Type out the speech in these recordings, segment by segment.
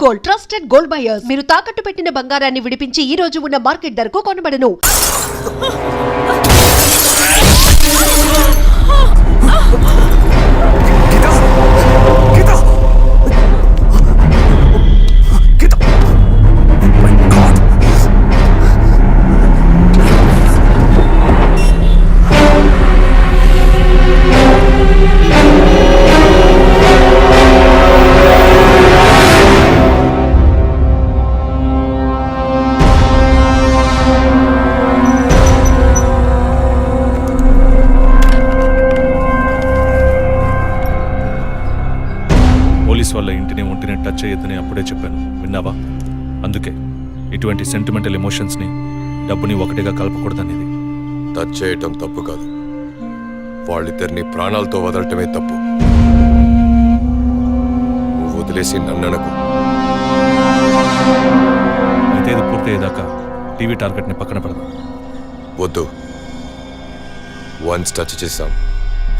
Gold, trusted gold buyers. మీరు తాకట్టు పెట్టిన బంగారాన్ని విడిపించి ఈ రోజు ఉన్న మార్కెట్ ధరకు కొనబడను. వాళ్ళ ఇంటిని ఒంటిని టచ్ చేయొద్దని అప్పుడే చెప్పాను, విన్నావా? అందుకే ఇటువంటి సెంటిమెంటల్ ఎమోషన్స్ని డబ్బుని ఒకటిగా కలపకూడదనేది. టచ్ చేయటం తప్పు కాదు, వాళ్ళిద్దరిని ప్రాణాలతో వదలటమే తప్పు. నువ్వు వదిలేసి నన్ననకు. అయితే ఇది పూర్తయ్యేదాకా టీవీ టార్గెట్ని పక్కన పెడదాం. వద్దు, వన్స్ టచ్ చేసాం,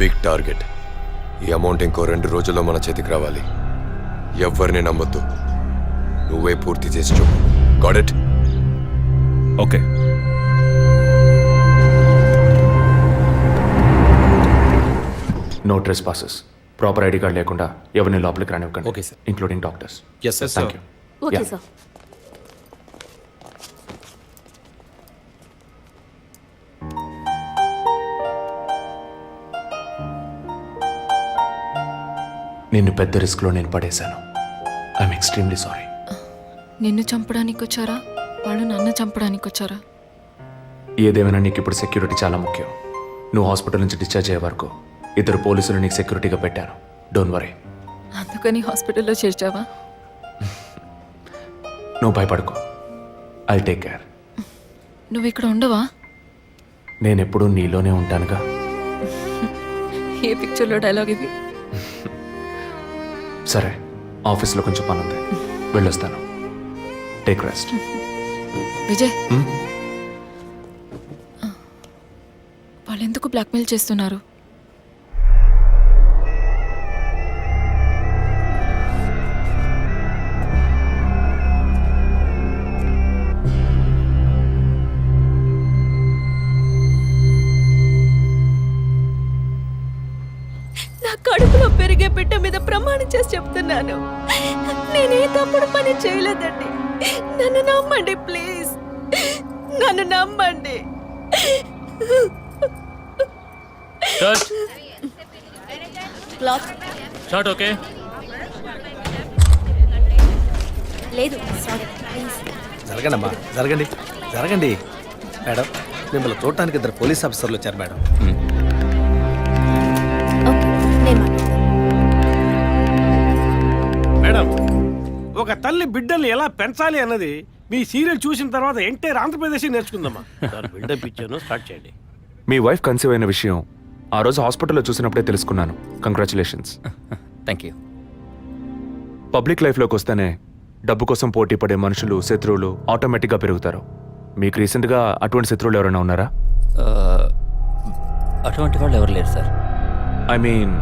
బిగ్ టార్గెట్. ఈ అమౌంట్ ఇంకో 2 రోజుల్లో మన చేతికి రావాలి. ఎవరిని నమ్మొద్దు, నువ్వే పూర్తి చేసి చూపు. Got it? Okay. No trespasses, proper ID card లేకుండా ఎవరిని లోపలికి రానివ్వకండి. Okay sir. Including doctors. Yes sir. Thank you. Okay sir. నిన్ను పెద్ద రిస్క్లో నేను పడేశాను. I'm extremely sorry. నిన్ను చంపడానికి వచ్చారా, వాళ్ళు నన్ను చంపడానికి వచ్చారా? ఏదేమైనా నీకు ఇప్పుడు సెక్యూరిటీ చాలా ముఖ్యం. నువ్వు హాస్పిటల్ నుంచి డిశ్చార్జ్ అయ్యే వరకు 2 పోలీసులు నీకు సెక్యూరిటీగా పెట్టాను. Don't worry. అందుకని హాస్పిటల్లో చేర్చావా? నువ్వు భయపడుకో, ఐ టేక్ కేర్. నువ్వు ఇక్కడ ఉండవా? నేను ఎప్పుడూ నీలోనే ఉంటానుగా. ఏ పిక్చర్లో డైలాగ్ ఇది? సరే, ఆఫీస్లో కొంచెం పని ఉంది, వెళ్ళొస్తాను. Take rest. విజయ్, వాళ్ళు ఎందుకు బ్లాక్మెయిల్ చేస్తున్నారు? నా కడుపులో పెరిగే బిడ్డ మీద ప్రమాణం చేసి చెప్తున్నాను, నేనే తప్పుడు పని చేయలేదండి. నన్ను నమ్మండి ప్లీజ్, నన్ను నమ్మండి. Short okay. లేదు సారీ ప్లీజ్. జరగండి అమ్మా, జరగండి జరగండి. మేడం, మిమ్మల్ని చూడటానికి 2 పోలీస్ ఆఫీసర్లు వచ్చారు మేడం. ఓకే, నేను మాట్లాడతాను. మేడం, ఒక తల్లి బిడ్డల్ని ఎలా పెంచాలి అన్నది మీ సీరియల్ చూసిన తర్వాత ఎంటైర్ ఆంధ్రప్రదేశ్ నేర్చుకుందామా. బిల్డప్ ఇచ్చాను, స్టార్ట్ చేయండి. మీ వైఫ్ కన్సీవ్ అయిన విషయం ఆ రోజు హాస్పిటల్లో చూసినప్పుడే తెలుసుకున్నాను. కంగ్రాచులేషన్స్. Thank you. పబ్లిక్ లైఫ్లోకి వస్తేనే డబ్బు కోసం పోటీ పడే మనుషులు, శత్రువులు ఆటోమేటిక్గా పెరుగుతారు. మీకు రీసెంట్గా అటువంటి శత్రువులు ఎవరైనా ఉన్నారా? అటువంటి వాళ్ళు ఎవరు లేరు సార్. ఐ మీన్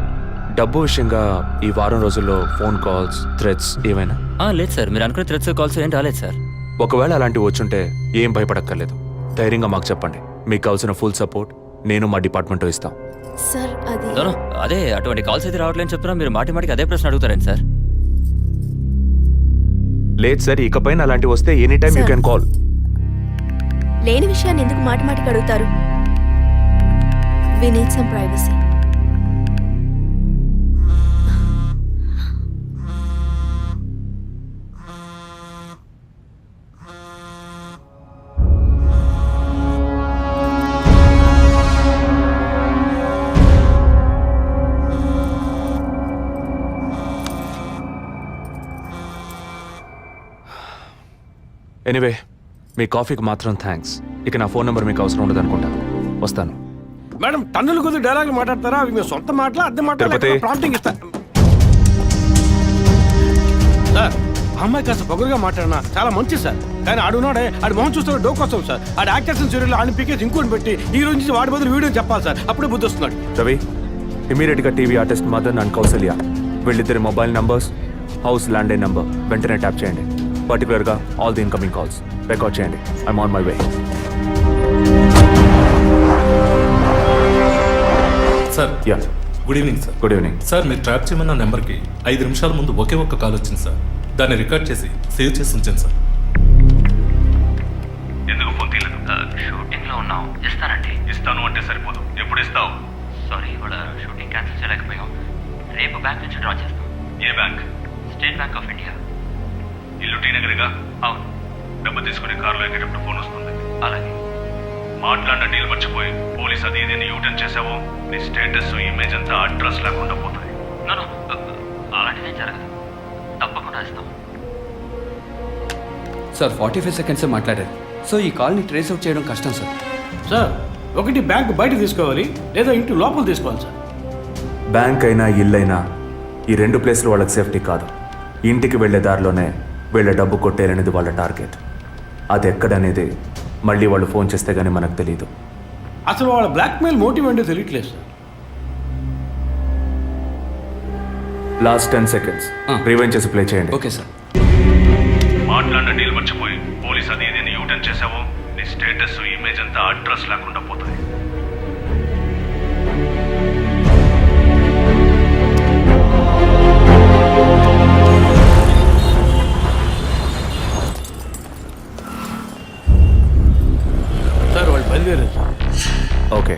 డబ్బు విషయంగా ఈ వారం రోజుల్లో ఫోన్ కాల్స్, థ్రెట్స్ ఏమైనా? లేదు సార్, మీరు అనుకునే థ్రెట్స్ కాల్స్ ఏం రాలేదు సార్. ఒకవేళ అలాంటివి వచ్చుంటే ఏం భయపడక్కర్లేదు, ధైర్యంగా మాకు చెప్పండి. మీకు కావాల్సిన ఫుల్ సపోర్ట్ నేను మా డిపార్ట్మెంట్లో ఇస్తాం. సార్ అది అదే అటువంటి కాల్స్ అయితే రావట్లేని చెప్తున్నా, మీరు మాటికి అదే ప్రశ్న అడుగుతారండి సార్. లేదు సార్, ఇకపైన అలాంటివి వస్తే any time you can call. లేని విషయాన్ని ఎందుకు మాటికి అడుగుతారు? We need some privacy. Anyway, మీ కాఫీకి మాత్రం థ్యాంక్స్. ఇక నా ఫోన్ నెంబర్ మీకు అవసరం ఉండదు అనుకుంటా. వస్తాను. మేడం, టన్నులు కొద్ది డైలాగ్ మాట్లాడతారా? అవి మీ సొంత మాటలా, అద్దె మాటలా, ప్రాంప్టింగ్ ఇస్తా. సార్, అమ్మాయి కాస్త పొగరుగా మాట్లాడినా చాలా మంచి సార్. కానీ ఆడున్నాడే, ఆడి మొహం చూస్తే డోకొస్తాం సార్. ఆడి యాక్టర్స్ సీరియల్ ఆడిని పీకేసి ఇంకోటి పెట్టి ఈ రోజు నుంచి వాడి బదులు వీడియో చెప్పాలి సార్. అప్పుడే బుద్ధి వస్తున్నాడు. రవి, ఇమీడియట్గా TV artist Madan and Kausalya వీళ్ళిద్దరి mobile numbers, house landline number వెంటనే ట్యాప్ చేయండి. పర్టికులర్గా all the incoming calls record చేయండి. I'm on my way. Sir ya, good evening sir. Good evening. Sir మీరు ట్రాప్ చేయమన్న నెంబర్కి 5 నిమిషాల ముందు ఒకే ఒక్క కాల్ వచ్చింది సార్. దాన్ని రికార్డ్ చేసి సేవ్ చేసి ఉంచాను సార్. ఎందుకు ఫోన్ తీయలేదు? షూటింగ్ లో ఉన్నాం. ఇస్తానండి. ఇస్తాను అంటే సరిపోదు. ఎప్పుడు ఇస్తావు? సారీ, ఇవాళ షూటింగ్ క్యాన్సిల్ చేయలేకపోయాం. రేపు బ్యాంక్ నుంచి డ్రా చేస్తాం. ఏ bank? State Bank of India. ఇల్లు టీ నగర్గా? అవును. డబ్బు తీసుకుని కారులో ఎక్కేటప్పుడు ఫోన్ వస్తుంది. అలాగే. మాట్లాడిన డీల్ మర్చిపోయి పోలీస్ అది ఇది యూటర్న్ చేసావో నీ స్టేటస్ ఇమేజ్ అంతా అడ్రస్ లేకుండా పోతాయి. నో అలాంటిదే జరగదు. తప్పకుండా ఇస్తాం. సార్ 45 సెకండ్సే మాట్లాడారు. సో ఈ కాల్ని ట్రేస్ అవుట్ చేయడం కష్టం సార్. సార్ ఒకటి బ్యాంక్ బయట తీసుకోవాలి, లేదా ఇంటి లోపల తీసుకోవాలి సార్. బ్యాంక్ అయినా ఇల్లైనా ఈ 2 ప్లేస్లు వాళ్ళకి సేఫ్టీ కాదు. ఇంటికి వెళ్ళే దారిలోనే వీళ్ళ డబ్బు కొట్టేరనేది వాళ్ళ టార్గెట్. అది ఎక్కడనేది మళ్ళీ వాళ్ళు ఫోన్ చేస్తే గానీ మనకు తెలియదు. అసలు వాళ్ళ బ్లాక్మెయిల్ మోటివ్ ఏంటో తెలియట్లేదు సార్. లాస్ట్ 10 సెకండ్స్ రివైండ్ చేసి ప్లే చేయండి. Okay sir. మాట్లాడిన డీల్ మర్చిపోయి పోలీస్ అది ఇది యూటర్న్ చేసావో నీ స్టేటస్ ఇమేజ్ అంతా అడ్రస్ లేకుండా పోతాయి. సార్ వాళ్ళు బయలుదేరారు సార్. ఓకే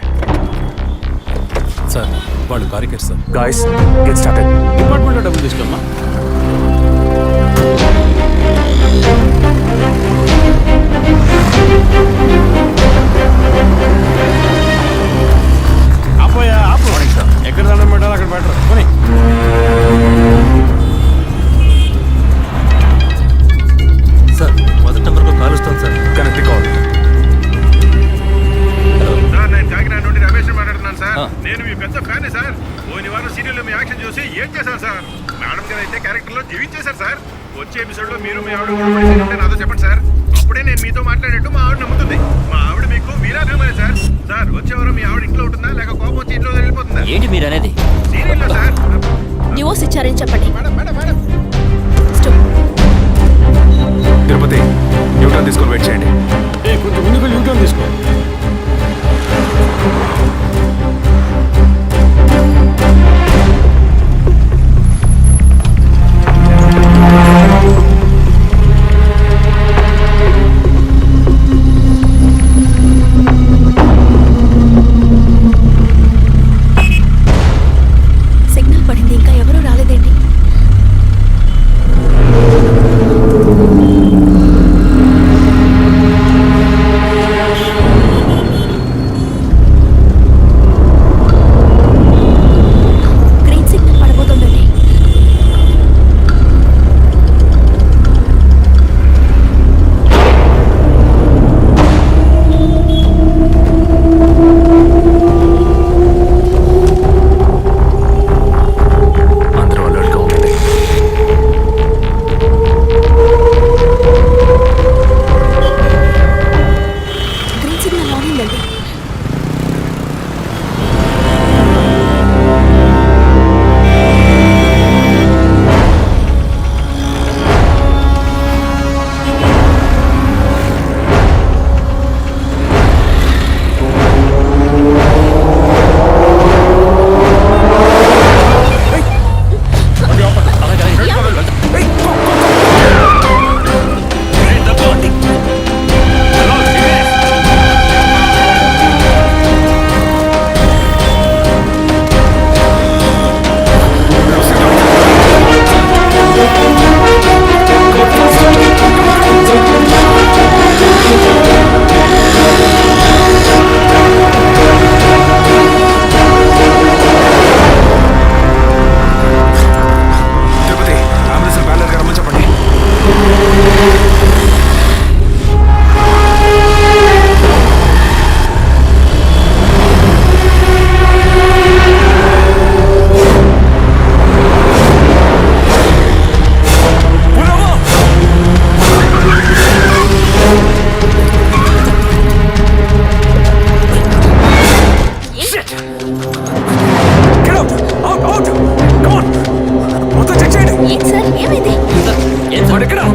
సార్ వాళ్ళు కారికేర్ సార్. Guys, get started. డిపార్ట్మెంట్లో డబ్బులు తీసుకోమ్మా. ఆపోయా ఆపు. ఎక్కడ దండం పెట్టాలి అక్కడ పెట్టరు. కొని సార్ మొదటి నెంబర్కు కాల్ వస్తుంది సార్. Connect call. నేను కాకినాడ నుండి రమేష్ మాట్లాడుతున్నాను సార్. నేను మీ పెద్ద ఫ్యాన్ సార్. పోయిన వారం సీరియల్లో మీ యాక్షన్ చూసి ఏం చేశాను సార్. మేడం గారు అయితే క్యారెక్టర్లో జీవించేశారు సార్. వచ్చే ఎపిసోడ్లో మీరు మీ ఆవిడ ఉంటే నాతో చెప్పండి సార్. అప్పుడే నేను మీతో మాట్లాడేట్టు మా ఆవిడ నమ్ముతుంది. మా ఆవిడ మీకు వీరాభిమాని సార్. సార్ వచ్చే వారం మీ ఆవిడ ఇంట్లో ఉంటుందా, లేక కోపం వచ్చి ఇంట్లో వెళ్ళిపోతుందా? ఏంటి మీరు అనేది? సీరియల్లో సార్. డివోర్స్ ఇచ్చారని చెప్పండి. Madam madam madam Tirupati, Newton తీసుకొని వెయిట్ చేయండి. కొంచెం ముందుకు యూటర్న్ తీసుకో. సిగ్నల్ పడింది, ఇంకా ఎవరూ రాలేదేంటి?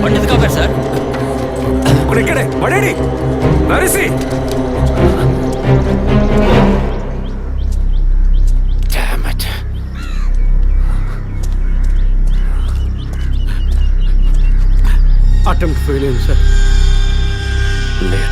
వాడిని ఎందుకు ఆపారు సార్? ఇప్పుడు ఇక్కడే పడేడి నరిసి. అటెంప్ట్ ఫెయిల్ అయింది సార్. లేదు,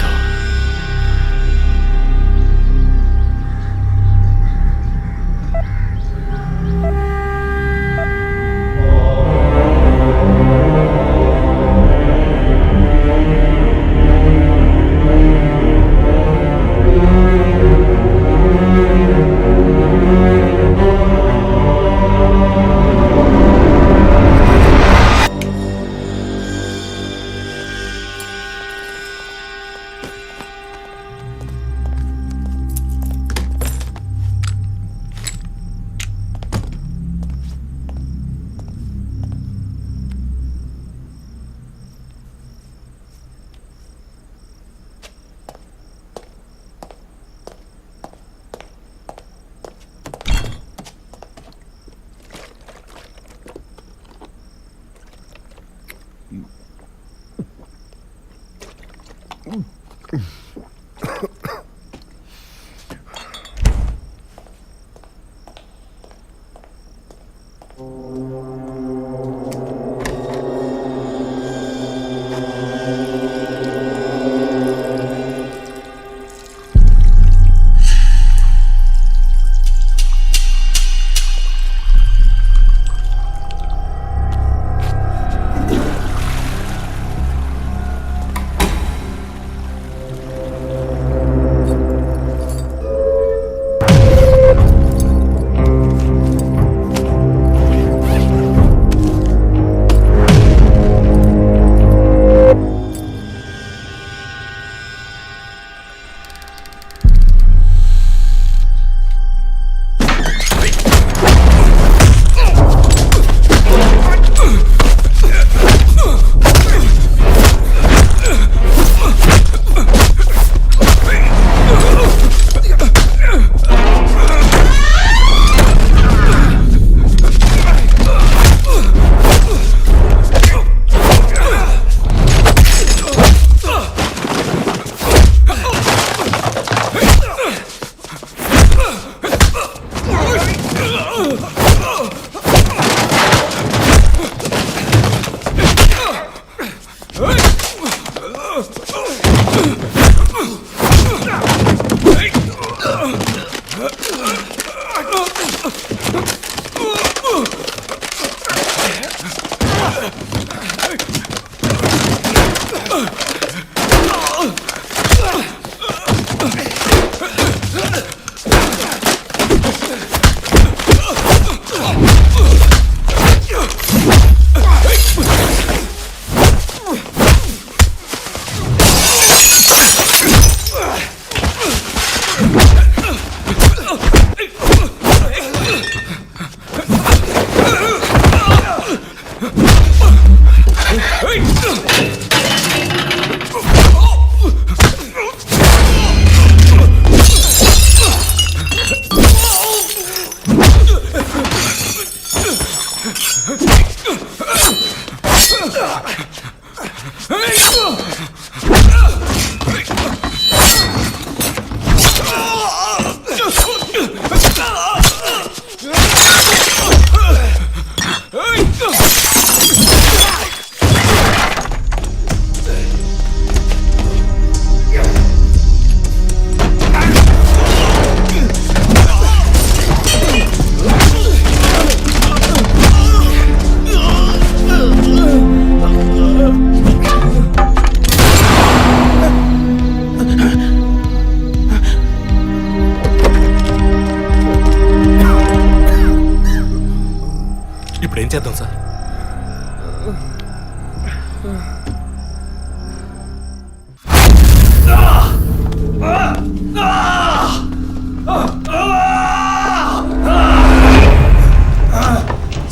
ఇప్పుడు ఏం చేద్దాం sir?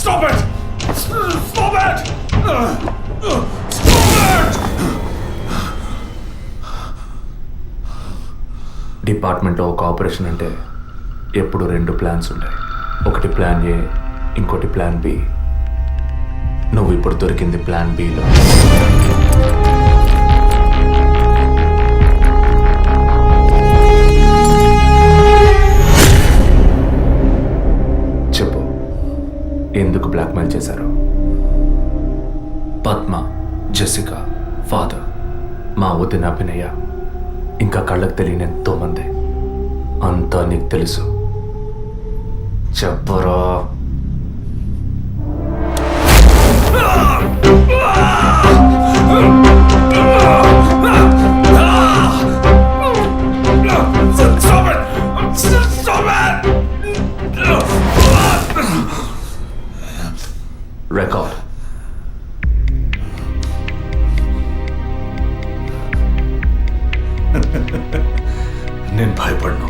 Stop it! Stop it! డిపార్ట్మెంట్లో ఒక ఆపరేషన్ అంటే ఎప్పుడు 2 ప్లాన్స్ ఉంటాయి. ఒకటి ప్లాన్ ఏ, ఇంకోటి ప్లాన్ బి. నువ్వు ఇప్పుడు దొరికింది plan below. Padma, Jessica, father, మా వదిన అభినయ, ఇంకా కళ్ళకు తెలియని ఎంతో మంది. అంతా నీకు తెలుసు. చెప్పరా? రికార్డ్. నేను భయపడను.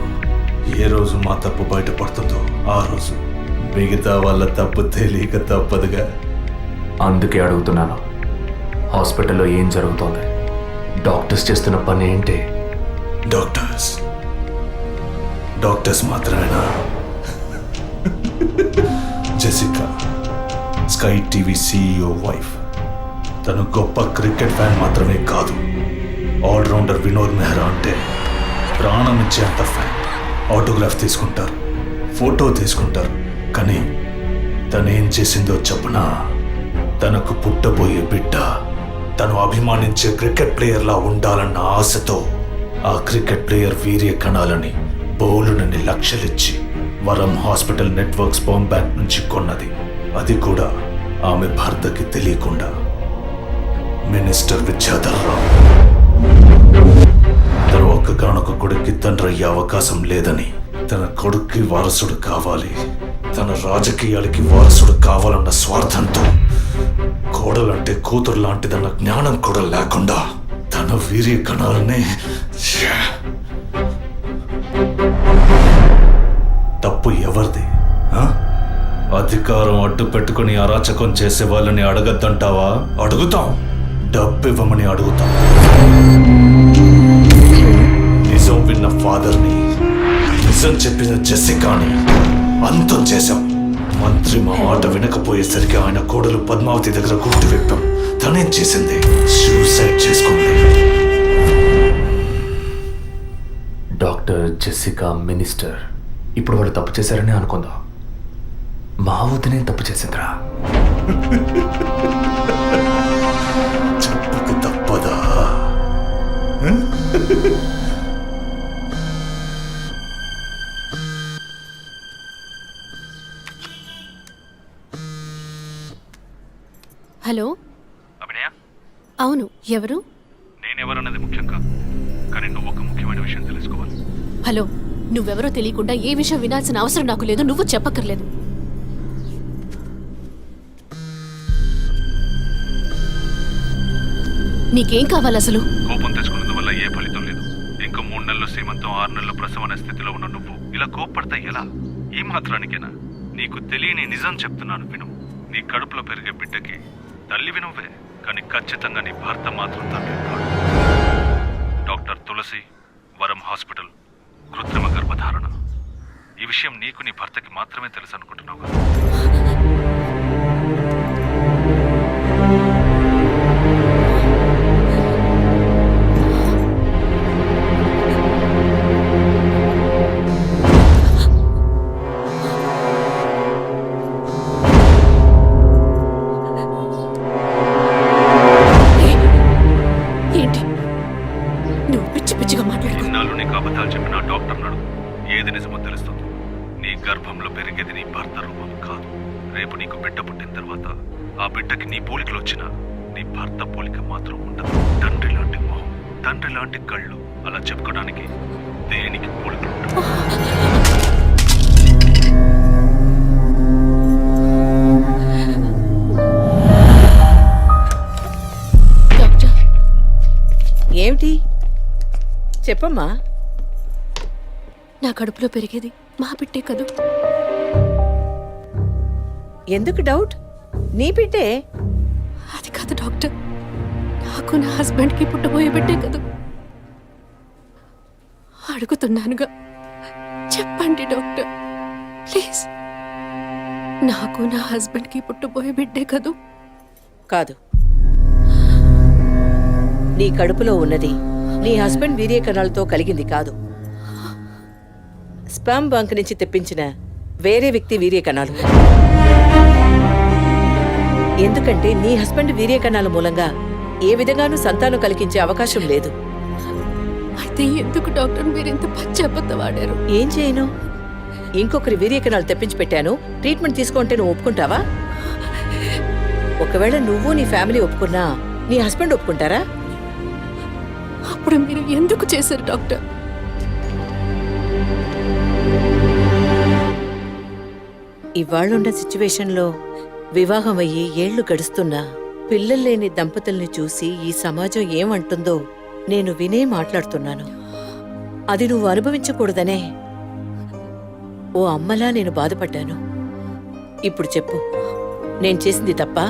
ఏ రోజు మా తప్పు బయటపడుతుందో ఆ రోజు మిగతా వాళ్ళ తప్పు తెలియక తప్పదుగా. అందుకే అడుగుతున్నాను, హాస్పిటల్లో ఏం జరుగుతోంది? డాక్టర్స్ చేస్తున్న పని ఏంటి? డాక్టర్స్ మాత్రమేనా? Jessica sky TV CEO wife. తను గొప్ప క్రికెట్ ఫ్యాన్ మాత్రమే కాదు, ఆల్రౌండర్ వినోద్ మెహ్రా అంటే ప్రాణం ఇచ్చేంత ఫ్యాన్. ఆటోగ్రాఫ్ తీసుకుంటారు, ఫోటో తీసుకుంటారు. కానీ తనేం చేసిందో చెప్పనా? తనకు పుట్టబోయే బిడ్డ తను అభిమానించే క్రికెట్ ప్లేయర్లా ఉండాలన్న ఆశతో ఆ క్రికెట్ ప్లేయర్ వీర్య కణాలని బౌలునని లక్షలిచ్చి వరం హాస్పిటల్ నెట్వర్క్ స్పర్మ్ బ్యాంక్ నుంచి కొన్నది. అది కూడా ఆమె భర్తకి తెలియకుండా. మినిస్టర్ విద్యాధర్ రావు తన ఒక్కగానొక్క కొడుక్కి తండ్రి అయ్యే అవకాశం లేదని, తన కొడుక్కి వారసుడు కావాలి, తన రాజకీయాలకి వారసుడు కావాలన్న స్వార్థంతో, కోడలంటే కూతురు లాంటిదన్న జ్ఞానం కూడా లేకుండా తన వీర్య కణాలనే. తప్పు ఎవరిది? అధికారం అడ్డు పెట్టుకుని అరాచకం చేసే వాళ్ళని అడగద్దంటావా? అడుగుతాం. డబ్బు ఇవ్వమని అడుగుతాం. నిజం విన్న ఫాదర్ని, నిజం చెప్పిన జెసికాని అంతం చేశాం. మంత్రి మా మాట వినకపోయేసరికి ఆయన కోడలు పద్మావతి దగ్గర గుర్తు విప్పాం. తనేం చేసింది? సూసైడ్ చేసుకుంది. డాక్టర్, జెసికా, మినిస్టర్, ఇప్పుడు వాళ్ళు తప్పు చేశారని అనుకుందాం. మా వదినే తప్పు చేసిందిరా. చెప్పక తప్పదా? హలో, అభినయ, అవును, ఎవరు? నేనెవరన్నది ముఖ్యం కాదు, కానీ నువ్వు ఒక ముఖ్యమైన విషయం తెలుసుకోవాలి. హలో, నువ్వెవరో తెలియకుండా ఏ విషయం వినాల్సిన అవసరం నాకు లేదు. నువ్వు చెప్పక్కర్లేదు. నీకేం కావాలి అసలు? కోపం తెచ్చుకున్నందువల్ల ఏ ఫలితం లేదు. ఇంకో 3 నెలలు సీమంతం, 6 నెలలు ప్రసవం అనే స్థితిలో ఉన్న నువ్వు ఇలా కోప్పడతా ఎలా? ఈ మాత్రానికేనా? నీకు తెలియని నిజం చెప్తున్నాను, విను. నీ కడుపులో పెరిగే బిడ్డకి తల్లివి నువ్వే, కానీ ఖచ్చితంగా నీ భర్త మాత్రం తండ్రి కాడు. డాక్టర్ తులసి, వరం హాస్పిటల్, కృత్రిమ గర్భధారణ. ఈ విషయం నీకు నీ భర్తకి మాత్రమే తెలుసు అనుకుంటున్నావు కదా? ఏంటి నువ్వు పిచ్చి పిచ్చిగా మాట్లాడు? ఇన్నాళ్ళు నీకు అబద్ధాలు చెప్పిన డాక్టర్ నాడు ఏది నిజమో తెలుస్తుంది. నీ గర్భంలో పెరిగేది నీ భర్త రూపం కాదు. రేపు నీకు బిడ్డ పుట్టిన తర్వాత ఆ బిడ్డకి నీ పోలికలు వచ్చినా నీ భర్త పోలిక మాత్రం ఉండదు. తండ్రి లాంటి మొహం, తండ్రి లాంటి కళ్ళు, అలా చెప్పుకోవడానికి దేనికి పోలికలు ఉండవు. ఏమిటి చెప్పమ్మా? నా కడుపులో పెరిగేది మా బిడ్డే కదూ. ఎందుకు డౌట్? నీ బిడ్డే. అది కాదు డాక్టర్, నాకు నా హస్బెండ్కి పుట్టబోయే బిడ్డే కదూ. అడుగుతున్నానుగా, చెప్పండి డాక్టర్ ప్లీజ్. నాకు నా హస్బెండ్కి పుట్టబోయే బిడ్డే కదూ. కాదు, నీ కడుపులో ఉన్నది నీ హస్బెండ్ వీర్య కణాలతో కలిగింది కాదు. స్పర్మ్ బంక్ నుంచి తెప్పించిన వేరే వ్యక్తి వీర్య కణాలు. ఎందుకంటే నీ హస్బెండ్ వీర్యకణాల మూలంగా ఏ విధంగానూ సంతానం కలిగించే అవకాశం లేదు. అయితే ఎందుకు డాక్టర్ మీరు ఇంత పచ్చి అబద్ధం ఆడారు? ఏం చేయను? ఇంకొకరి వీర్యకణాలు తెప్పించి పెట్టాను. ట్రీట్మెంట్ తీసుకుంటే నువ్వు ఒప్పుకుంటావా? ఒకవేళ నువ్వు నీ ఫ్యామిలీ ఒప్పుకున్నా నీ హస్బెండ్ ఒప్పుకుంటారా? అప్పుడు మీరు ఎందుకు చేశారు డాక్టర్? ఇవాళ్ళున్న సిచ్యువేషన్లో వివాహం అయ్యి ఏళ్లు గడుస్తున్నా పిల్లలు లేని దంపతుల్ని చూసి ఈ సమాజం ఏమంటుందో నేను వినే మాట్లాడుతున్నాను. అది నువ్వు అనుభవించకూడదనే ఓ అమ్మలా నేను బాధపడ్డాను. ఇప్పుడు చెప్పు, నేను చేసింది తప్పా?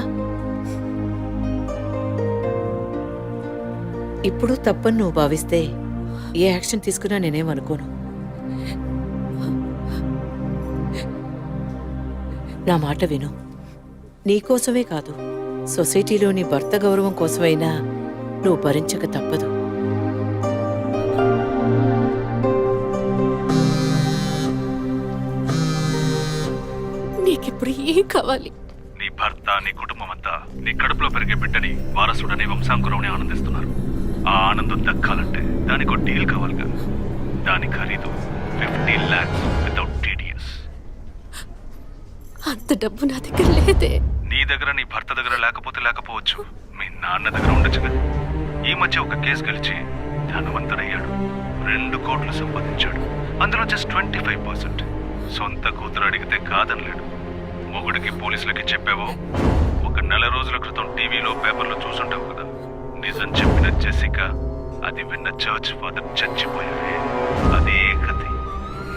ఇప్పుడు తప్పని నువ్వు భావిస్తే ఏ యాక్షన్ తీసుకున్నా నేనేమనుకోను. నా మాట విను. నీకోసమే కాదు, సొసైటీలోని భర్త గౌరవం కోసమైనా నువ్వు భరించక తప్పదు. నీకిప్పుడు ఏం కావాలి? నీ భర్త, నీ కుటుంబం అంతా నీ కడుపులో పెరిగే బిడ్డని వారసుడని వంశాంకురమని ఆనందిస్తున్నారు. ఆ ఆనందం దక్కాలంటే దానికి ఒక డీల్ కావాలిగా. దాని ఖరీదు 50 lakhs వితౌట్ టీడీఎస్. అంత డబ్బు నా దగ్గర లేదే. నీ దగ్గర, నీ భర్త దగ్గర లేకపోవచ్చు, మీ నాన్న దగ్గర ఉండొచ్చు కదా. ఈ మధ్య ఒక కేసు గెలిచి ధనవంతుడయ్యాడు. 2 కోట్లు సంపాదించాడు. అందులో జస్ట్ 25%. సొంత కూతురు అడిగితే కాదనలేడు. మొగుడికి పోలీసులకి చెప్పావో, ఒక నెల రోజుల క్రితం టీవీలో పేపర్లో చూసుంటావు కదా. నిజం చెప్పిన జెసికా, అది విన్న చర్చ్ ఫాదర్ చచ్చిపోయాడే. అదే కథ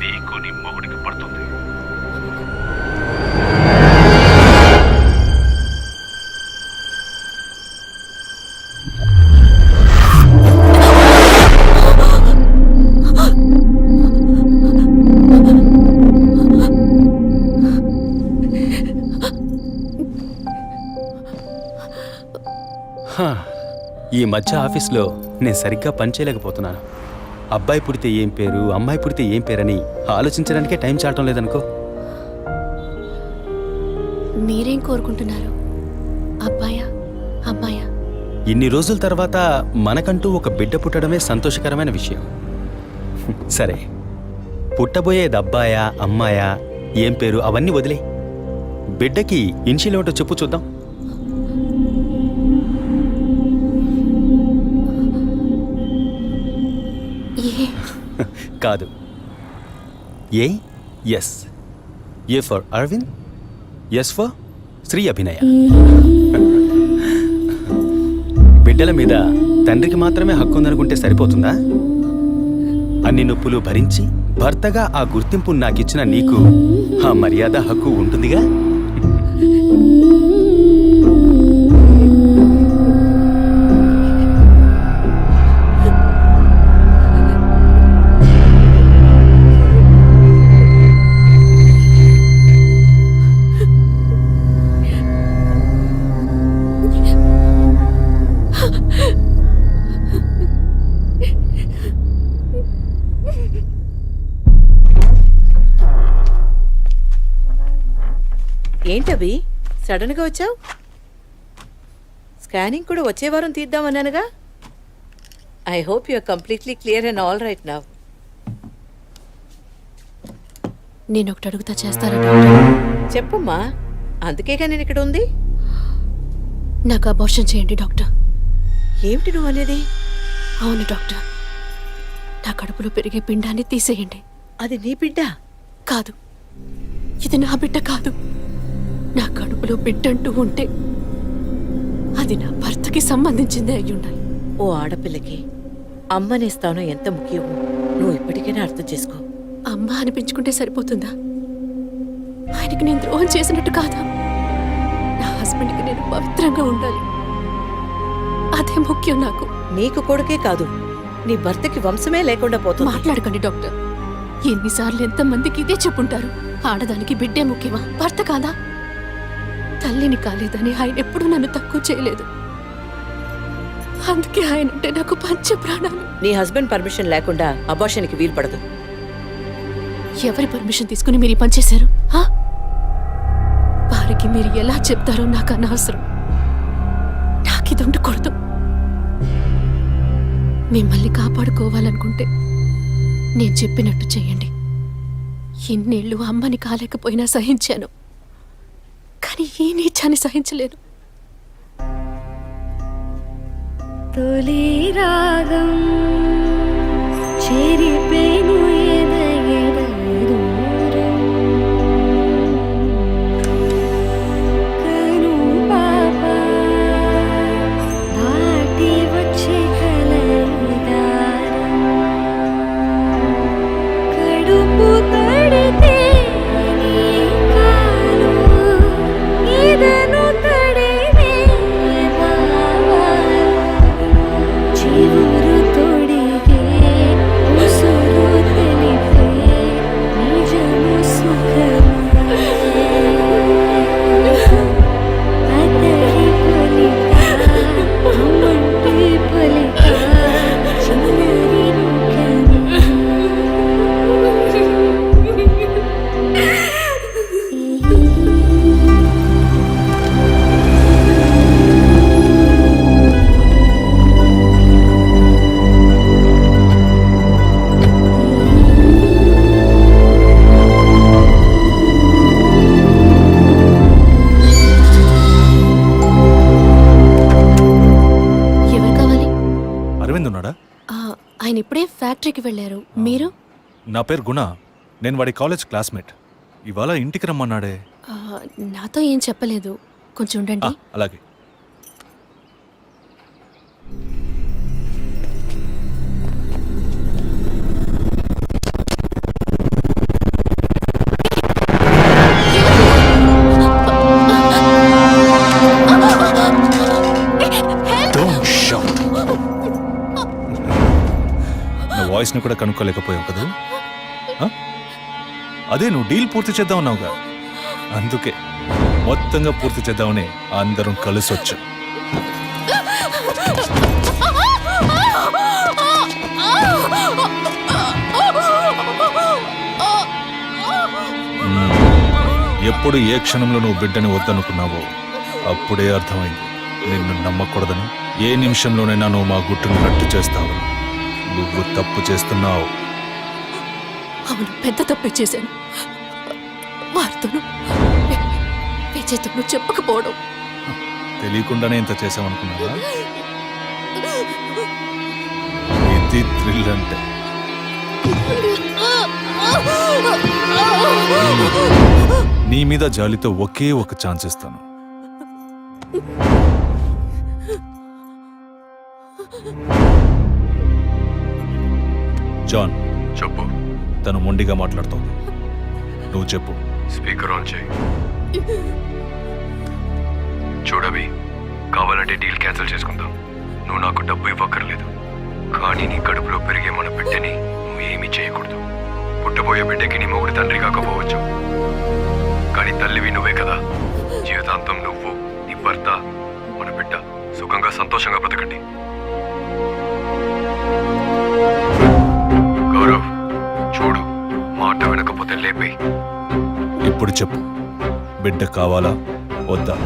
నీకు నీ మొగుడికి పడుతుంది. ఈ మధ్య ఆఫీస్లో నేను సరిగ్గా పనిచేయలేకపోతున్నాను. అబ్బాయి పుడితే ఏం పేరు, అమ్మాయి పుడితే ఏం పేరని ఆలోచించడానికే టైం చాలటం లేదనుకో. మీరేం కోరుకుంటున్నారు? అబ్బాయా, అమ్మాయా? ఇన్ని రోజుల తర్వాత మనకంటూ ఒక బిడ్డ పుట్టడమే సంతోషకరమైన విషయం. సరే, పుట్టబోయేది అబ్బాయా, అమ్మాయా, ఏం పేరు అవన్నీ వదిలే. బిడ్డకి ఇన్షియల్ ఏమిటో చెప్పు చూద్దాం. కాదు, S. A for Aravind, S for Shri Abhinaya. బిడ్డల మీద తండ్రికి మాత్రమే హక్కు ఉందనుకుంటే సరిపోతుందా? అన్ని నొప్పులు భరించి భర్తగా ఆ గుర్తింపు నాకిచ్చిన నీకు ఆ మర్యాద, హక్కు ఉంటుందిగా. ఏంటవి సడన్ గా వచ్చావు? స్కానింగ్ కూడా వచ్చే వారం తీద్దామన్నానుగా. I hope you are completely clear and all right now. నేను ఒకటి అడుగుతా, చేస్తారా డాక్టర్? చెప్పమ్మా, అందుకేగా నేను ఇక్కడ ఉంది. నాకు అబార్షన్ చేయండి డాక్టర్. ఏమిటి నువ్వు అనేది? అవును డాక్టర్, నా కడుపులో పెరిగే పిండాన్ని తీసేయండి. అది నీ బిడ్డ కాదు, ఇది నా బిడ్డ కాదు. నా కడుపులో బిడ్డంటూ ఉంటే అది నా భర్తకి సంబంధించిందే అయి ఉండాలి. ఓ ఆడపిల్లకి అమ్మనే స్థానం ఎంత ముఖ్యమో నువ్వు ఇప్పటికైనా అర్థం చేసుకో. అమ్మ అనిపించుకుంటే సరిపోతుందా? ఆయనకి నేను ద్రోహం చేసినట్టు కాదా? నా హస్బెండ్కి నేను పవిత్రంగా ఉండాలి, అదే ముఖ్యం నాకు. నీకు కొడుకే కాదు, నీ భర్తకి వంశమే లేకుండా పోతుంది. మాట్లాడకండి డాక్టర్. ఎన్నిసార్లు ఎంతమందికి ఇదే చెప్పుంటారు. ఆడదానికి బిడ్డే ముఖ్యమా, భర్త కాదా? తల్లిని కాలేదని ఆయన ఎప్పుడూ నన్ను తక్కువ చేయలేదు. అందుకే ఆయన అంటే నాకు పంచ ప్రాణాలు. నీ హస్బెండ్ పర్మిషన్ లేకుండా అబార్షన్కి వీలు పడదు. ఎవరి పర్మిషన్ తీసుకుని మీరు ఈ పని చేశారు? భార్యకి అతనికి మీరు ఎలా చెప్తారో నాకు అనవసరం. నాకు ఇది ఉండకూడదు. మిమ్మల్ని కాపాడుకోవాలనుకుంటే నేను చెప్పినట్టు చెయ్యండి. ఇన్నేళ్ళు అమ్మని కాలేకపోయినా సహించాను, కానీ ఈ నీచాన్ని సహించలేను. తొలి రాగం చెరిపేను ఆయన ఇప్పుడే ఫ్యాక్టరీకి వెళ్ళారు. మీరు? నా పేరు గుణ. నేను వాడి కాలేజ్ క్లాస్మేట్. ఇవాళ ఇంటికి రమ్మన్నాడే. నాతో ఏం చెప్పలేదు. కొంచెం ఉండండి. అలాగే. వాయిస్ని కూడా కనుక్కోలేకపోయావు కదా. అదే నువ్వు డీల్ పూర్తి చేద్దామన్నావుగా, అందుకే మొత్తంగా పూర్తి చేద్దామని అందరం కలిసి వచ్చాం. ఎప్పుడు ఏ క్షణంలో నువ్వు బిడ్డని వద్దనుకున్నావో అప్పుడే అర్థమైంది నిన్ను నమ్మకూడదని. ఏ నిమిషంలోనైనా నువ్వు మా గుట్టును రట్టు చేస్తావు. నువ్వు తప్పు చేస్తున్నావు. అవును, పెద్ద తప్పే చేశాను. వారితోనూ విజయ్తోనూ చెప్పకపోవడం. తెలియకుండానే ఇంత చేసామనుకున్నావా? ఇది థ్రిల్ అంటే. నీ మీద జాలితో ఒకే ఒక ఛాన్స్ ఇస్తాను. జాన్, చెప్పు. తను మొండిగా మాట్లాడుతోంది. నువ్వు చెప్పు. స్పీకర్ ఆన్ చేయి. చూడవి, కావాలంటే డీల్ క్యాన్సిల్ చేసుకుందాం. నువ్వు నాకు డబ్బు ఇవ్వక్కర్లేదు, కానీ నీ కడుపులో పెరిగే మన బిడ్డని నువ్వు ఏమీ చేయకూడదు. పుట్టబోయే బిడ్డకి నీ మొగుడు తండ్రి కాకపోవచ్చు, కానీ తల్లివి నువ్వే కదా. జీవితాంతం నువ్వు, నీ భర్త, మన బిడ్డ సుఖంగా సంతోషంగా బ్రతకండి. గౌరవ్, చూడు, మాట వినకపోతే లేపే. ఇప్పుడు చెప్పు, బిడ్డ కావాలా వద్దా?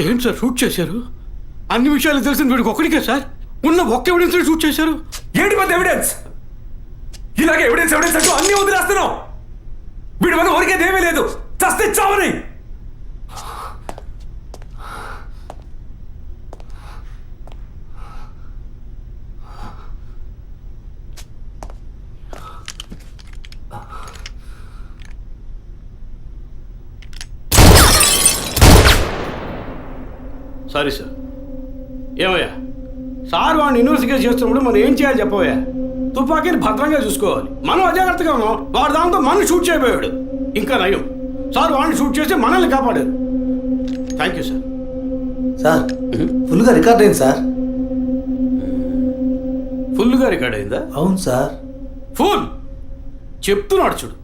ఏంటి సార్ షూట్ చేశారు? అన్ని విషయాలు తెలిసిన వీడికి ఒక్కడికే సార్ ఉన్న ఒక్క ఎవిడెన్స్ షూట్ చేశారు. ఏంటి పెద్ద ఎవిడెన్స్? ఇలాగే ఎవిడెన్స్ ఎవిడెన్స్ అంటూ అన్ని వదిలేస్తున్నావు. వీడి వల్ల ఊరికేదేమీ లేదు, చస్తే చావని. Sorry sir. ఏమయ్యా సార్ వాడిని ఇన్వెస్టిగేట్ చేస్తున్నప్పుడు మనం ఏం చేయాలి చెప్పవయ్యా? తుపాకీని భద్రంగా చూసుకోవాలి. మనం అజాగ్రత్తగా ఉన్నాం, వాడు దాంతో మనం షూట్ చేయబోయాడు. ఇంకా నయం సార్ వాడిని షూట్ చేసి మనల్ని కాపాడారు. Thank you sir. సార్ ఫుల్గా రికార్డ్ అయింది సార్. ఫుల్గా రికార్డ్ అయిందా? అవును సార్. ఫుల్ చెప్తున్నాడు చూడు.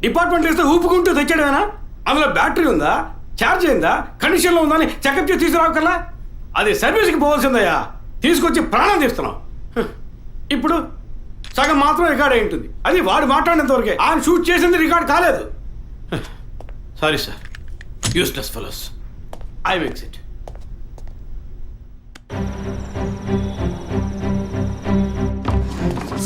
డిపార్ట్మెంట్ వేస్తే ఊపుకుంటూ తెచ్చాడేనా? అందులో బ్యాటరీ ఉందా, ఛార్జ్ అయిందా, కండిషన్లో ఉందా అని చెకప్ చేసి తీసుకురావకల్లా. అది సర్వీస్కి పోవాల్సిందయ్యా, తీసుకొచ్చి ప్రాణం తీస్తున్నాం. ఇప్పుడు సగం మాత్రం రికార్డ్ అయి ఉంటుంది. అది వాడు మాట్లాడినంత వరకే. ఆయన షూట్ చేసింది రికార్డ్ కాలేదు. Sorry sir, useless fellows. I makes it.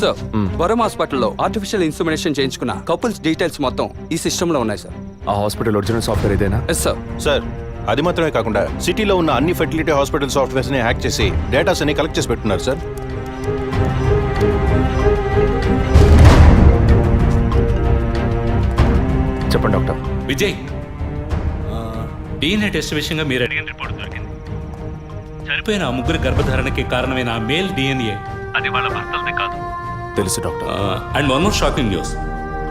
Sir Varam హాస్పిటల్లో ఆర్టిఫిషియల్ ఇన్స్ట్రుమెంటేషన్ చేయించుకున్న కపుల్స్ డీటెయిల్స్ మొత్తం ఈ సిస్టంలో ఉన్నాయి సార్. ఆ హాస్పిటల్ ఒరిజినల్ సాఫ్ట్వేర్ ఇదేనా? Yes sir. సార్ అది మాత్రమే కాకుండా సిటీలో ఉన్న అన్ని ఫెర్టిలిటీ హాస్పిటల్ సాఫ్ట్వేర్స్ని హ్యాక్ చేసి డేటాస్ అన్ని కలెక్ట్ చేసి పెట్టున్నారు సార్. చెప్పండి డాక్టర్. విజయ్, DNA టెస్ట్ విషయంగా మీరు అడిగిన రిపోర్ట్ దొరికింది. చనిపోయిన ఆ ముగ్గురి గర్భధారణకి కారణమైన ఆ మేల్ DNA అది వాళ్ళ భర్తలది కాదు. తెలుసు doctor. And one more shocking news.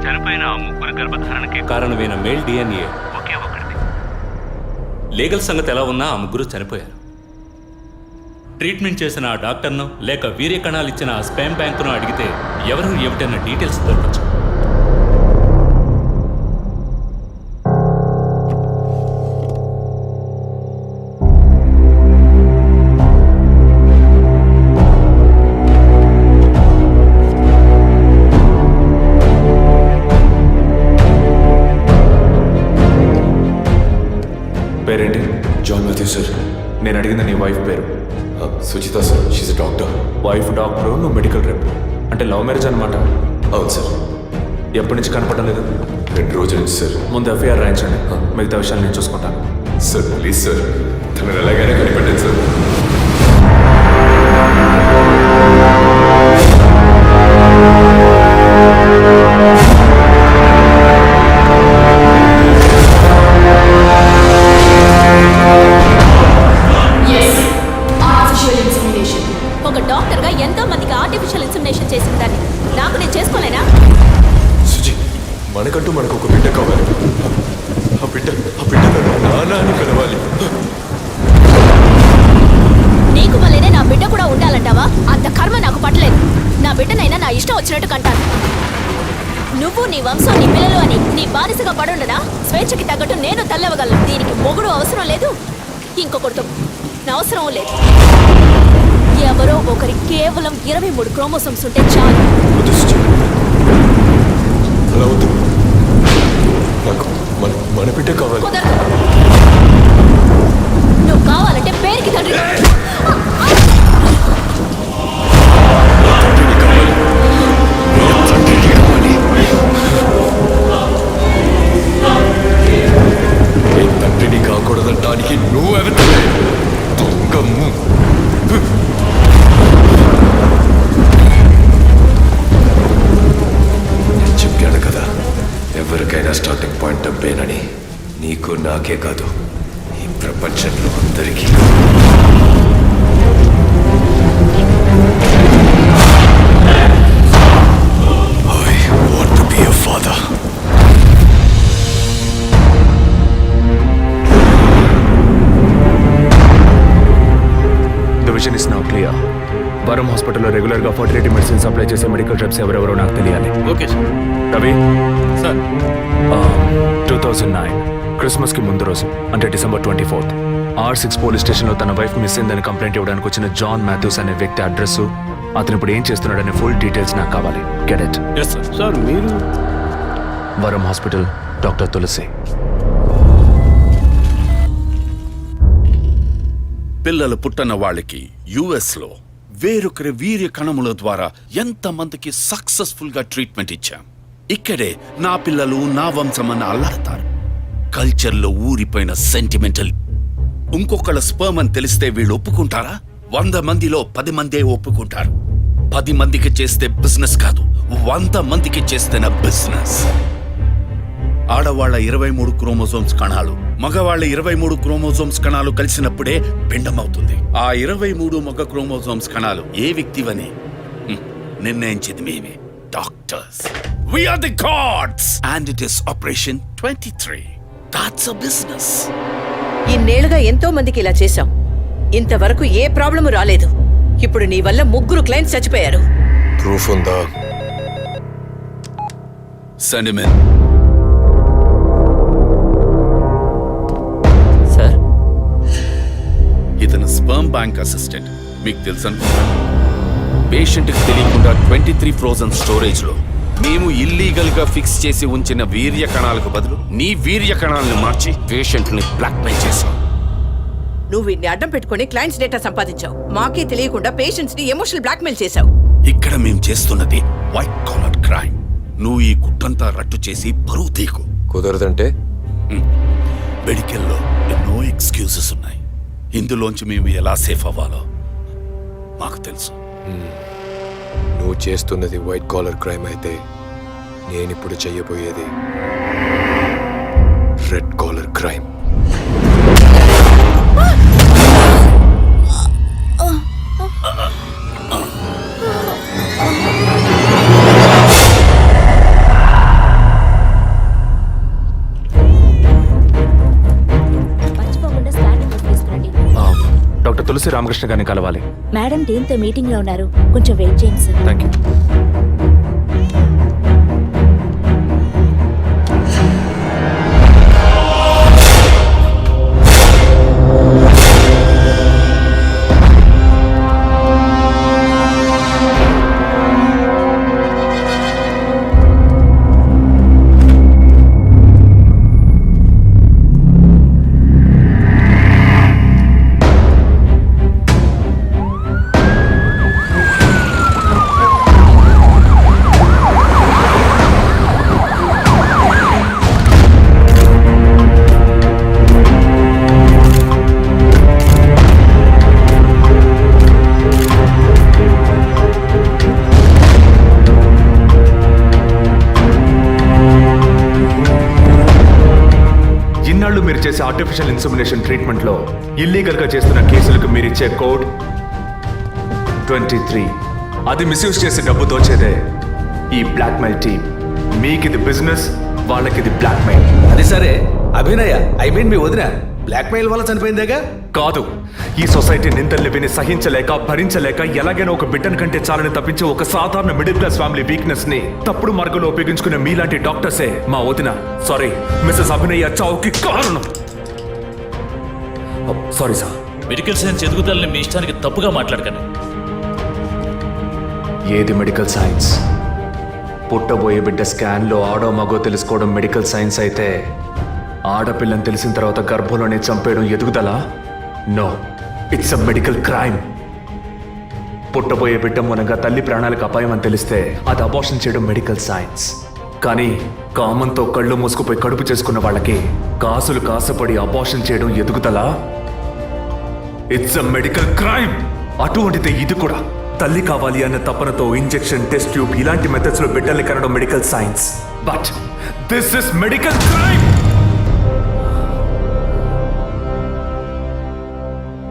చనిపోయిన ఆ ముగ్గురి గర్భధారణకి కారణమైన మేల్ DNA ఒకే ఒకటిది. లీగల్ సంగతి ఎలా ఉన్నా ఆ ముగ్గురు చనిపోయారు. ట్రీట్మెంట్ చేసిన ఆ డాక్టర్ను లేక వీర్య కణాలు ఇచ్చిన ఆ స్పామ్ బ్యాంకును అడిగితే ఎవరు ఏమిటన్న డీటెయిల్స్ దొరకచ్చు. పేరేంటి? John Matthew sir. నేను అడిగింది నీ వైఫ్ పేరు. Suchitha sir, she's doctor. Wife doctor, నువ్వు మెడికల్ రేపు. అంటే లవ్ మ్యారేజ్ అనమాట. అవును సార్. ఎప్పటి నుంచి కనపడడం లేదు? 2 రోజుల నుంచి సార్. ముందు ఎఫ్ఐఆర్ రాయించండి, మిగతా విషయాలు నేను చూసుకుంటాను. సార్ ప్లీజ్ సార్, తను ఎలాగైనా కనిపెట్టండి సార్. ఒక డాక్టర్గా ఎంతో మందికి ఆర్టిఫిషియల్ ఇన్సెమినేషన్ చేసిన దాన్ని నాకు నేను చేసుకోలేనా? సుజి, మనకంటూ మనకు ఒక బిడ్డ కావాలి. ఆ బిడ్డ నాన్న కలవాలి. నీకు వల్లేనే నా బిడ్డ కూడా ఉండాలంటావా? అంత కర్మ నాకు పట్టలేదు. నా బిడ్డనైనా నా ఇష్టం వచ్చినట్టు కంటాను. నువ్వు నీ వంశం నీ పిల్లలు అని నీ బానిసగా పడుండనా? స్వేచ్ఛకి తగ్గట్టు నేను తల్లవగలను. దీనికి మొగుడు అవసరం లేదు, ఇంకొకరితో నా అవసరం లేదు. ఎవరో ఒకరి కేవలం 23 క్రోమోసోమ్స్ ఉంటే చాలు. అలా వద్దు, నాకు మన బిడ్డ కావాలి. కుదరదు. నువ్వు కావాలంటే పేరుకి తండ్రి. తండ్రిని కాకూడదంటానికి నువ్వెవతలే దొంగము. చెప్పాను కదా, ఎవరికైనా స్టార్టింగ్ పాయింట్ డబ్బేనని. నీకు నాకే కాదు, ఈ ప్రపంచంలో అందరికీ. I want to be a father. The vision is now clear. వరం హాస్పిటల్లో రెగ్యులర్గా ఫర్టిలిటీ మెడిసిన్ సప్లై చేసే మెడికల్ రెప్స్ ఎవరెవరో నాకు తెలియాలి. Okay sir. రవి సార్, 2009 క్రిస్మస్కి ముందు రోజు, అంటే December 24th, R6 పోలీస్ స్టేషన్లో తన వైఫ్ మిస్ అయిందని కంప్లైంట్ ఇవ్వడానికి వచ్చిన జాన్ మాథ్యూస్ అనే వ్యక్తి అడ్రస్, అతను ఇప్పుడు ఏం చేస్తున్నాడనే ఫుల్ డీటెయిల్స్ నాకు కావాలి. Get it? Yes sir. Sir మీరు? వరం హాస్పిటల్, డాక్టర్ తులసి. పిల్లలు పుట్టన వాళ్ళకి యుఎస్లో వేరొకరి వీర్య కణముల ద్వారా ఎంతమందికి సక్సెస్ఫుల్గా ట్రీట్మెంట్ ఇచ్చాం. ఇక్కడే నా పిల్లలు నా వంశమని అల్లాడతారు. కల్చర్లో ఊరిపోయిన సెంటిమెంటల్. ఇంకొకళ్ళ స్పర్మ్ అని తెలిస్తే వీళ్ళు ఒప్పుకుంటారా? 100 మందిలో 10 మందే ఒప్పుకుంటారు. 10 మందికి చేస్తే బిజినెస్ కాదు, 100 మందికి చేస్తేనే బిజినెస్. ఆడవాళ్ల 23 క్రోమోజోమ్స్ కణాలు మగవాళ్ల 23 క్రోమోజోమ్స్ కణాలు కలిసినప్పుడే పిండం అవుతుంది. ఆ 23 మగ క్రోమోజోమ్స్ కణాలు ఏ వ్యక్తివని నిర్ణయించేది మేమే, doctors. We are the gods and it is Operation 23. That's a business. ఇన్నేళ్లుగా ఎంతో మందికి ఇలా చేశాం, ఇంతవరకు ఏ ప్రాబ్లము రాలేదు. ఇప్పుడు నీ వల్ల 3 క్లయింట్స్ చచ్చిపోయారు. ప్రూఫ్ ఉందా? Send him in. సార్, ఇతను స్పర్మ్ బ్యాంక్ అసిస్టెంట్. మీకు తెలుసు అనుకుంటాను. పేషెంట్కి తెలియకుండా 23 ఫ్రోజన్ స్టోరేజ్ లో మేము ఇల్లీగల్ గా ఫిక్స్ చేసి ఉంచిన వీర్య కణాలకు బదులు నీ వీర్య కణాలను మార్చి పేషెంట్ ని బ్లాక్మెయిల్ చేశావు. నువ్వు వీడిని అడ్డం పెట్టుకుని క్లయింట్స్ డేటా సంపాదించావు. మాకే తెలియకుండా పేషెంట్స్ ని ఎమోషనల్ బ్లాక్మెయిల్ చేశావు. ఇక్కడ మేము చేస్తున్నది వైట్ కాలర్ క్రైమ్. నువ్వు ఈ కుట్రంతా రట్టు చేసి పరువు తీకు. కుదరదంటే? మెడికల్లో ఎన్నో ఎక్స్క్యూజెస్ ఉన్నాయి. ఇందులోంచి మేము ఎలా సేఫ్ అవ్వాలో మాకు తెలుసు. నువ్వు చేస్తున్నది వైట్ కాలర్ క్రైమ్ అయితే నేనిప్పుడు చెయ్యబోయేది రెడ్ కాలర్ క్రైమ్. డాక్టర్ తులసి రామకృష్ణ గారిని కలవాలి. మేడం టీంతో మీటింగ్ లో ఉన్నారు, కొంచెం వెయిట్ చేయండి సార్. Thank you. మీరు చేసే ఆర్టిఫిషియల్ ఇన్సెమినేషన్ ట్రీట్మెంట్ లో ఇల్లీగల్ గా చేస్తున్న కేసులకు మీరిచ్చే కోడ్ 23. అది మిస్యూజ్ చేసి డబ్బు దోచేదే ఈ బ్లాక్మెయిల్ టీమ్. మీకు ఇది బిజినెస్, వాళ్ళకి ఇది బ్లాక్మెయిల్. అది సరే, అభినయ మీ వదిన బ్లాక్మెయిల్ వల్ల చనిపోయిందేగా? కాదు, ఈ సొసైటీ నిందల్ని విని సహించలేక భరించలేక ఎలాగైనా ఒక బిడ్డను కంటే చాలని తప్పించి ఒక సాధారణ మిడిల్ క్లాస్ ఫ్యామిలీ వీక్నెస్ ని తప్పుడు మార్గంలో ఉపయోగించుకునే మీలాంటి డాక్టర్సే మా వదిన సారీ మిస్సెస్ అభినయ చావుకి కారణం. Sorry sir. మెడికల్ సైన్స్ ఎదుగుదలని మీ ఇష్టానికి తప్పుగా మాట్లాడకండి. ఏది మెడికల్ సైన్స్? పుట్టబోయే బిడ్డ స్కాన్లో ఆడో మగో తెలుసుకోవడం మెడికల్ సైన్స్ అయితే ఆడపిల్లని తెలిసిన తర్వాత గర్భంలోనే చంపేయడం ఎదుగుదలా? No, it's a medical crime. పుట్టబోయే బిడ్డ మూలంగా తల్లి ప్రాణాలకు అపాయం అని తెలిస్తే అది అబార్షన్ చేయడం మెడికల్ సైన్స్. కానీ కామంతో కళ్ళు మూసుకుపోయి కడుపు చేసుకున్న వాళ్ళకి కాసులు కాసపడి అబార్షన్ చేయడం ఎదుగుదలా? It's a medical crime. అటువంటిదే ఇది కూడా. తల్లి కావాలి అన్న తపనతో ఇంజెక్షన్, టెస్ట్ ట్యూబ్ ఇలాంటి మెథడ్స్ లో బిడ్డల్ని కనడం medical science. But this is medical crime.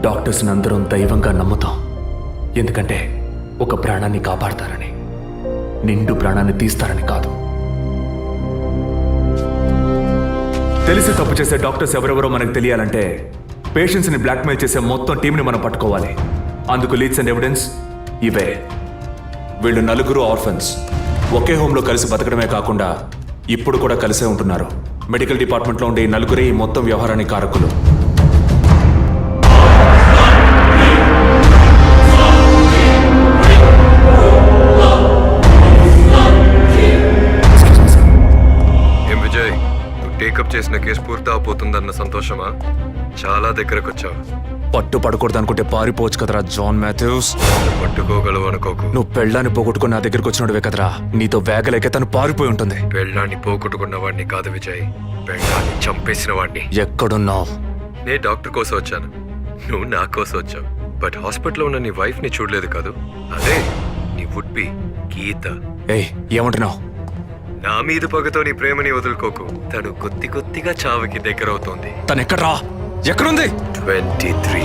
Doctors అందరం దైవంగా నమ్ముతాం, ఎందుకంటే ఒక ప్రాణాన్ని కాపాడతారని, నిండు ప్రాణాన్ని తీస్తారని కాదు. తెలిసి తప్పు చేసే డాక్టర్స్ ఎవరెవరో మనకు తెలియాలంటే పేషెంట్స్ని బ్లాక్మెయిల్ చేసే మొత్తం టీంని మనం పట్టుకోవాలి. అందుకు లీడ్స్ అండ్ ఎవిడెన్స్ ఇవే. వీళ్ళు నలుగురు ఆర్ఫన్స్. ఒకే హోమ్లో కలిసి బతకడమే కాకుండా ఇప్పుడు కూడా కలిసే ఉంటున్నారు. మెడికల్ డిపార్ట్మెంట్లో ఉండే ఈ నలుగురే ఈ మొత్తం వ్యవహారానికి కారకులు. విజయ్, నువ్వు టేకప్ చేసిన కేసు పూర్తి అవబోతుందన్న సంతోషమా? చాలా దగ్గరకు వచ్చావు. పట్టు పడకూడదు అనుకుంటే పారిపోవచ్చు కదరా జాన్ మాథ్యూస్. పట్టుకోగలవు అనుకోకు. నువ్వు పెళ్ళాన్ని పోగొట్టుకుని నా దగ్గరకు వచ్చినడువే కదరా. నీతో వేగలేక తను పారిపోయి ఉంటుంది. పెళ్ళాన్ని పోగొట్టుకున్న వాడిని కాదు విజయ్, పెళ్ళాన్ని చంపేసిన వాడిని. ఎక్కడున్నావు? నే డాక్టర్ కోసం వచ్చాను, నువ్వు నా కోసం వచ్చావు. బట్ హాస్పిటల్లో ఉన్న నీ వైఫ్ ని చూడలేదు కాదు, అదే నీ వుడ్ బి గీత. ఏయ్, ఏమంటున్నావు? నా మీద పగతో నీ ప్రేమని వదులుకోకు. తను కొద్దిగా చావుకి దగ్గరవుతోంది. తను ఎక్కడ్రా? ఎక్కడుంది? 23.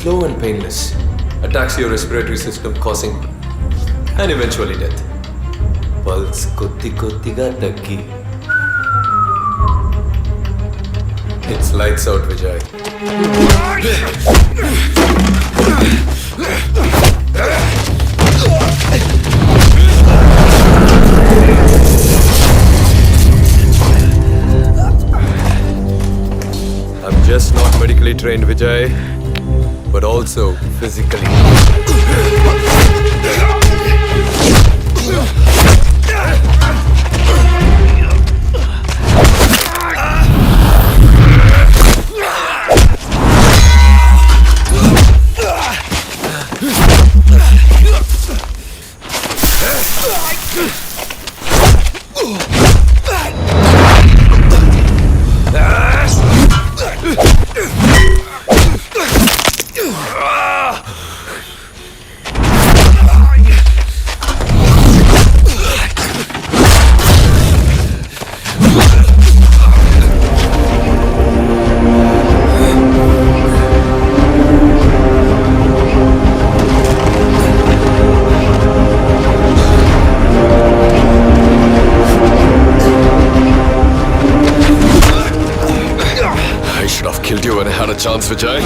Slow and painless. Attacks your respiratory system, causing and eventually death. Pulse కొద్దిగా తగ్గి. It's lights out, Vijay. I'm just not medically trained, Vijay, but also physically. Killed you when I had a chance, Vijay.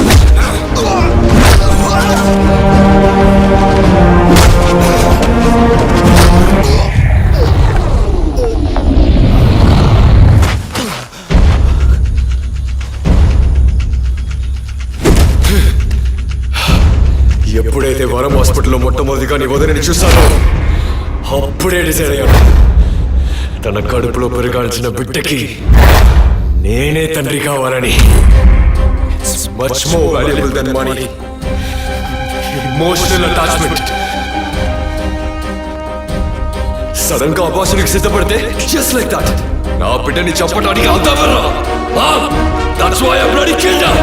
వరం హాస్పిటల్లో మొట్టమొదటిగా నీ వదిలిని చూశాను. అప్పుడే decide అయ్యాను, తన కడుపులో పెరగాల్సిన బిడ్డకి నేనే తండ్రి కావాలని. It's much more valuable than money. Emotional attachment. Sudden గా అబార్షన్కి సిద్ధపడితే జస్ట్ లైక్ దట్ నా బిడ్డని చంపడానికి అంతవరా. That's why I bloody killed her.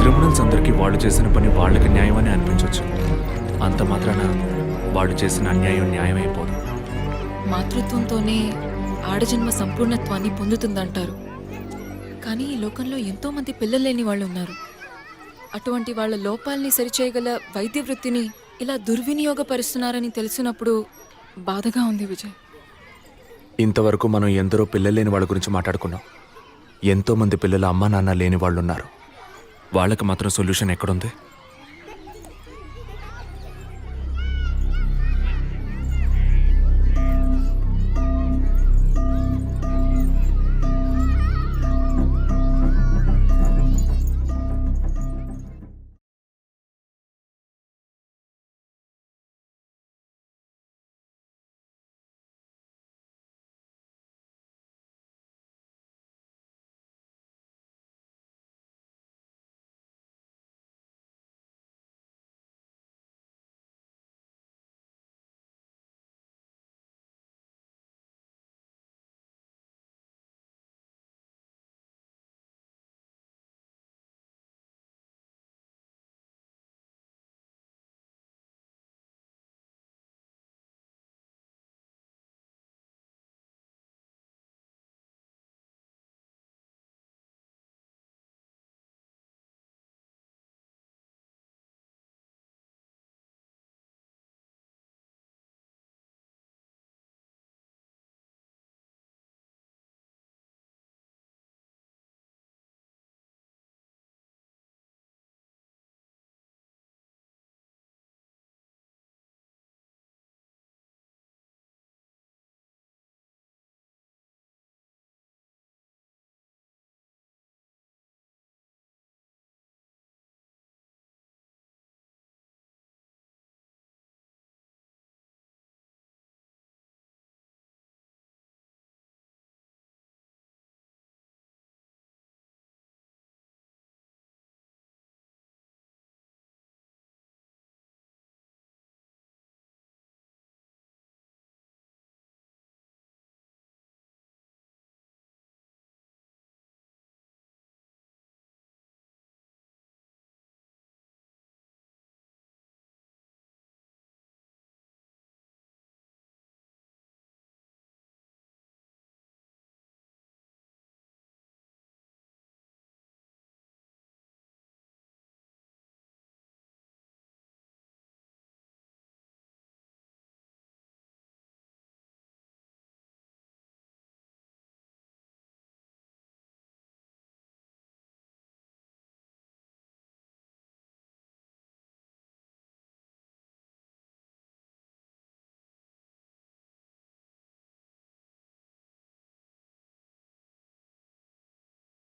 Criminals అందరికీ వాళ్ళు చేసిన పని వాళ్ళకి న్యాయమని అనిపించవచ్చు. అంత మాత్రాన వాళ్ళు చేసిన అన్యాయం న్యాయమైపోదు. మాతృత్వంతోనే ఆడజన్మ సంపూర్ణత్వాన్ని పొందుతుందంటారు. కానీ ఈ లోకంలో ఎంతో మంది పిల్లలు లేని వాళ్ళు ఉన్నారు. అటువంటి వాళ్ళ లోపాలని సరిచేయగల వైద్య వృత్తిని ఇలా దుర్వినియోగపరుస్తున్నారని తెలిసినప్పుడు బాధగా ఉంది విజయ్. ఇంతవరకు మనం ఎందరో పిల్లలు లేని వాళ్ళ గురించి మాట్లాడుకున్నాం. ఎంతో మంది పిల్లల అమ్మా నాన్న లేని వాళ్ళు ఉన్నారు. వాళ్ళకి మాత్రం సొల్యూషన్ ఎక్కడుంది?